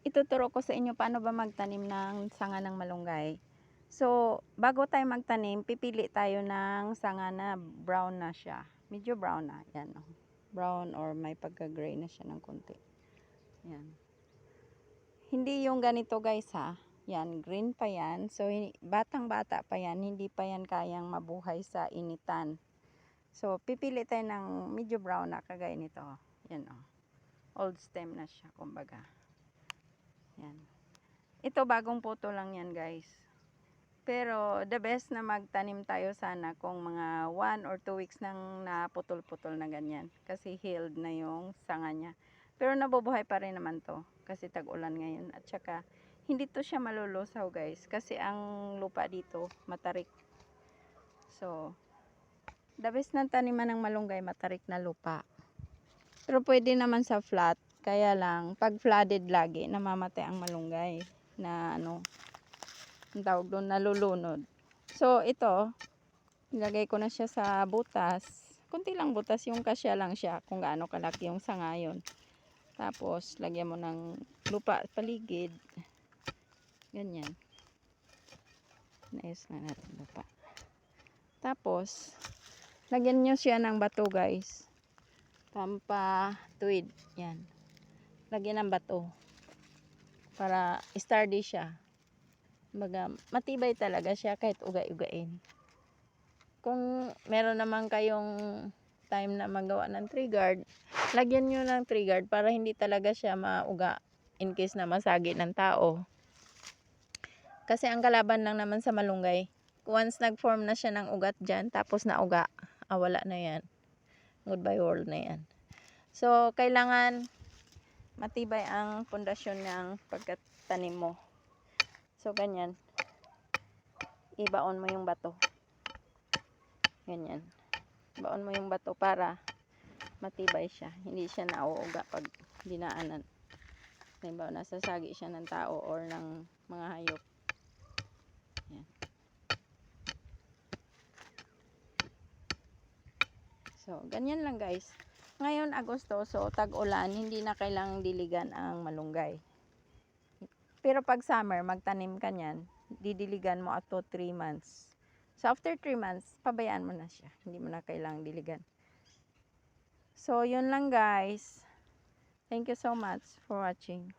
Ituturo ko sa inyo paano ba magtanim ng sanga ng malunggay. So, bago tayo magtanim, pipili tayo ng sanga na brown na siya. Medyo brown na. Yan. Oh. Brown or may pagka-gray na siya ng konti. Yan. Hindi yung ganito guys ha. Yan, green pa yan. So, batang-bata pa yan. Hindi pa yan kayang mabuhay sa initan. So, pipili tayo ng medyo brown na kagaya nito. Yan oh. Old stem na siya, kumbaga. Yan. Ito bagong puto lang yan guys. Pero the best na magtanim tayo sana kung mga 1 or 2 weeks nang naputol-putol na ganyan. Kasi healed na yung sanga niya. Pero nabubuhay pa rin naman to. Kasi tag-ulan ngayon. At saka hindi to siya malulusaw guys. Kasi ang lupa dito matarik. So, the best na taniman ng malunggay matarik na lupa. Pero pwede naman sa flat. Kaya lang, pag flooded lagi, namamatay ang malunggay na ano, ang tawag doon, nalulunod. So, ito, nilagay ko na siya sa butas. Kunti lang butas, yung kasya lang siya kung gaano kalaki yung sanga yun. Tapos, lagyan mo ng lupa paligid. Ganyan. Naayos na natin lupa. Tapos, lagyan nyo siya ng bato guys. Pampatuwid. Yan. Lagyan ng bato. Para sturdy siya. Baga, matibay talaga siya kahit uga-ugain. Kung meron naman kayong time na magawa ng tree guard, lagyan nyo ng tree guard para hindi talaga siya mauga in case na masagi ng tao. Kasi ang kalaban lang naman sa malunggay, once nag-form na siya ng ugat dyan, tapos nauga, wala na yan. Goodbye world na yan. So, kailangan matibay ang pundasyon ng pagkatanim mo. So, ganyan. Ibaon mo yung bato. Ganyan. Ibaon mo yung bato para matibay siya. Hindi siya nauuga pag dinaanan. Diba, nasasagi siya ng tao or ng mga hayop. Yan. So, ganyan lang guys. Ngayon, Agosto, so tag-ulan, hindi na kailangang diligan ang malunggay. Pero pag summer, magtanim ka niyan, didiligan mo up to 3 months. So, after 3 months, pabayaan mo na siya. Hindi mo na kailangang diligan. So, yun lang guys. Thank you so much for watching.